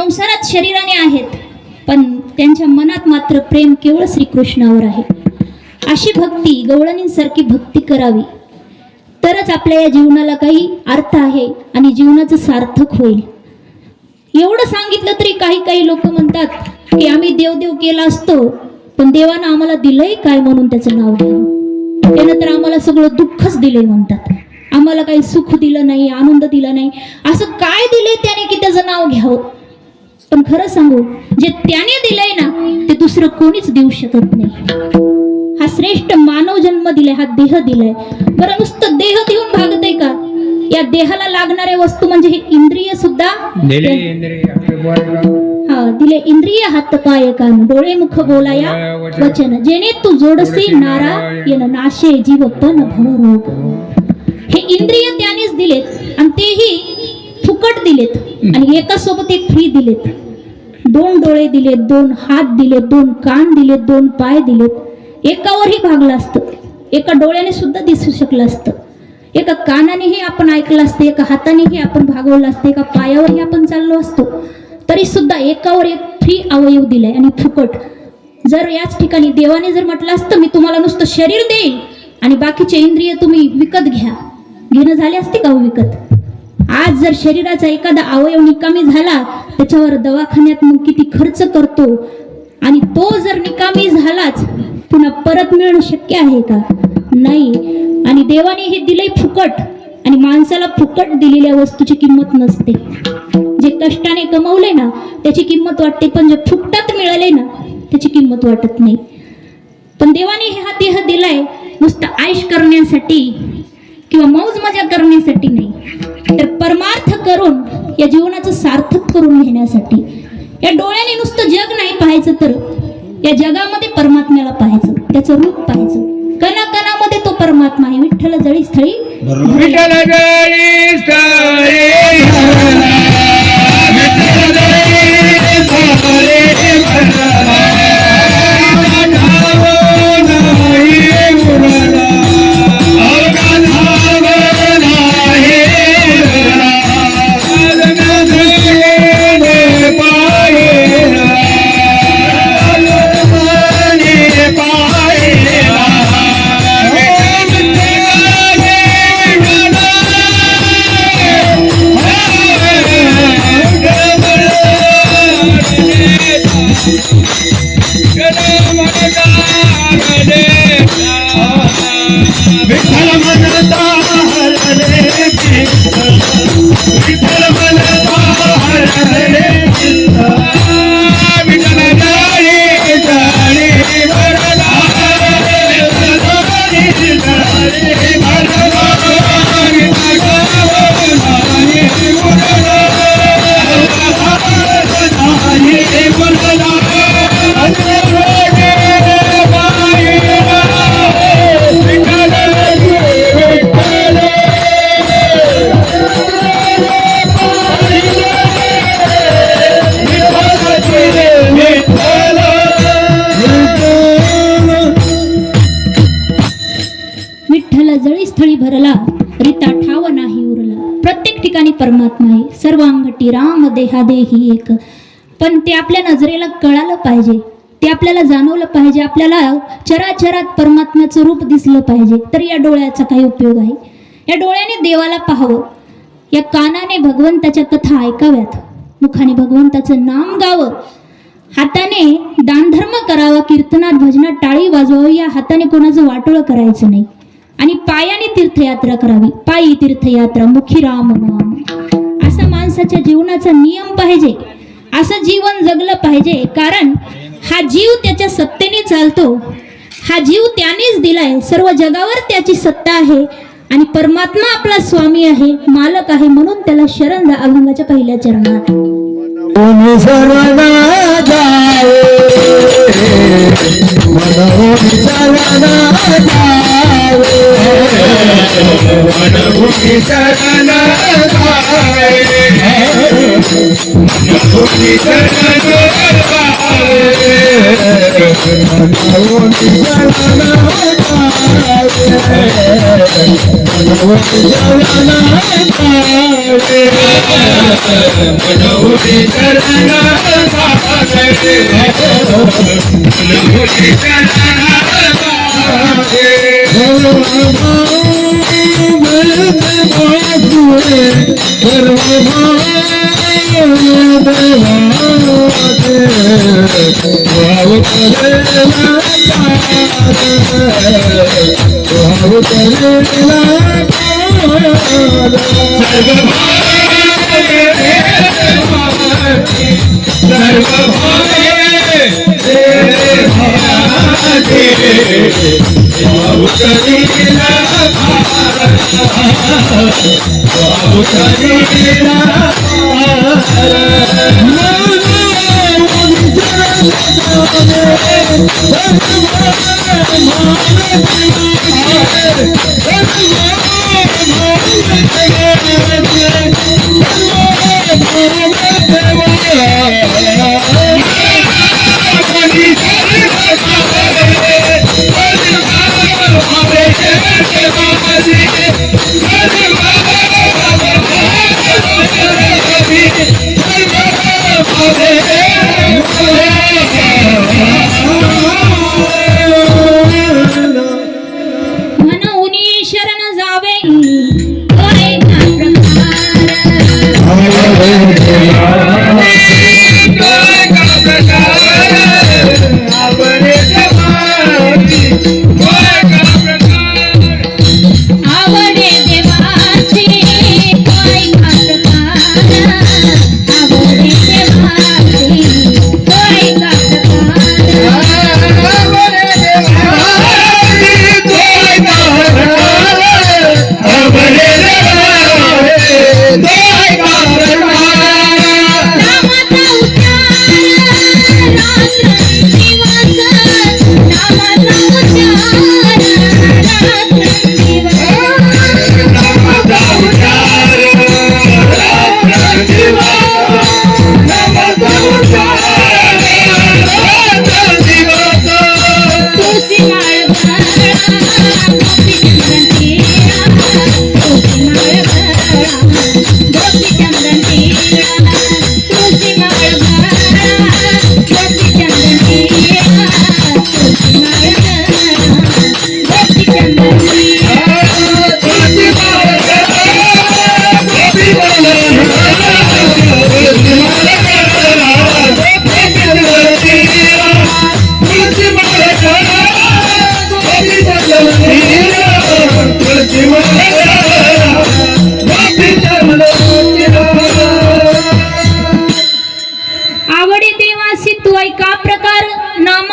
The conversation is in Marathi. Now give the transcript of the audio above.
संसारात शरीराने आहेत, पण त्यांच्या मनात मात्र प्रेम केवळ श्रीकृष्णावर आहे. अशी भक्ती, गवळणींसारखी भक्ती करावी, तरच आपल्या या जीवनाला काही अर्थ आहे आणि जीवनाचं सार्थक होईल. एवढं सांगितलं तरी काही काही लोक म्हणतात की आम्ही देवदेव केला असतो, पण देवानं आम्हाला दिलंय काय म्हणून त्याचं नाव घ्यावं. त्यानं तर आम्हाला सगळं दुःखच दिलंय म्हणतात. आम्हाला काही सुख दिलं नाही, आनंद दिला नाही. असं काय दिलंय त्याने की त्याचं नाव घ्यावं. पण खरं सांगू, जे त्याने दिलंय ना ते दुसरं कोणीच देऊ शकत नाही. हा श्रेष्ठ मानव जन्म दिलाय, हा देह दिलाय. बरं, नुसतं देह देऊन भागत आहे का? या देहाला लागणाऱ्या वस्तू म्हणजे हे इंद्रिय सुद्धा दिले. इंद्रिय हात पाय कान डोळे मुख बोलाया वचन, जेणे तू जोडसी नारायण नाशे जीव पण भवरोग. हे इंद्रिय त्यानेच दिलेत आणि तेही फुकट दिलेत आणि एका सोबत एक फ्री दिलेत. 2 डोळे दिलेत, 2 हात दिलेत, 2 कान दिलेत, 2 पाय दिलेत. एकावरही भागलं असतं, एका डोळ्याने सुद्धा दिसू शकलं असतं, एका कानानेही आपण ऐकलं असतं, एका हातानेही आपण भागवलं असतं, एका पायावरही आपण चाललो असतो. तरी सुद्धा एकावर एक फ्री अवयव दिलाय आणि फुकट. जर याच ठिकाणी देवाने जर म्हटलं असतं मी तुम्हाला नुसतं शरीर देईन आणि बाकीचे इंद्रिय तुम्ही विकत घ्या, घेणं झाले असते का विकत? आज जर शरीराचा एखादा अवयव निकामी झाला, त्याच्यावर दवाखान्यात मग किती खर्च करतो, आणि तो जर निकामी झालाच पुन्हा परत मिळणं शक्य आहे का? नाही. आणि देवाने हे दिलंय फुकट, आणि माणसाला फुकट दिलेल्या वस्तूची किंमत नसते. जे कष्टाने कमवले ना त्याची किंमत वाटते, पण जे फुकटात मिळाले ना त्याची किंमत वाटत नाही. पण देवाने हा देह दिलाय नुसतं आयश करण्यासाठी किंवा मौज मजा करण्यासाठी नाही, तर परमार्थ करून या जीवनाचं सार्थक करून घेण्यासाठी. या डोळ्याने नुसतं जग नाही पाहायचं, तर या जगामध्ये परमात्म्याला पाहायचं, त्याचं रूप पाहायचं. कणाकणामध्ये तो परमात्मा आहे. विठ्ठल जळी स्थळी स्थळी भरला रीता ठाव नाही उरला. प्रत्येक ठिकाणी परमात्मा आहे. सर्वांगठी राम देहा देही एक. पण ते आपल्या नजरेला कळालं पाहिजे, ते आपल्याला जाणवलं पाहिजे, आपल्याला चराचरात परमात्म्याचं रूप दिसलं पाहिजे. तर या डोळ्याचा काही उपयोग आहे? या डोळ्याने देवाला पाहावं, या कानाने भगवंताच्या कथा ऐकाव्यात, मुखाने भगवंताचं नाम गावं, हाताने दानधर्म करावा, कीर्तनात भजनात टाळी वाजवावी, या हाताने कोणाचं वाटोळं करायचं नाही. आणि पायाने तीर्थयात्रा करावी, पायी तीर्थयात्रा, मुखी राम नाम. असा माणसाच्या जीवनाचा नियम पाहिजे, असं जीवन जगलं पाहिजे. कारण हा जीव त्याच्या सत्तेने चालतो, हा जीव त्यानेच दिलाय, सर्व जगावर त्याची सत्ता आहे आणि परमात्मा आपला स्वामी आहे, मालक आहे. म्हणून त्याला शरण जा अभंगाच्या पहिल्या चरणात. म्हणून शरण जावे होय का आवडे देवाचे होय का आवडे देवाचे होय का आवडे देवासी तू ऐका प्रकार नाम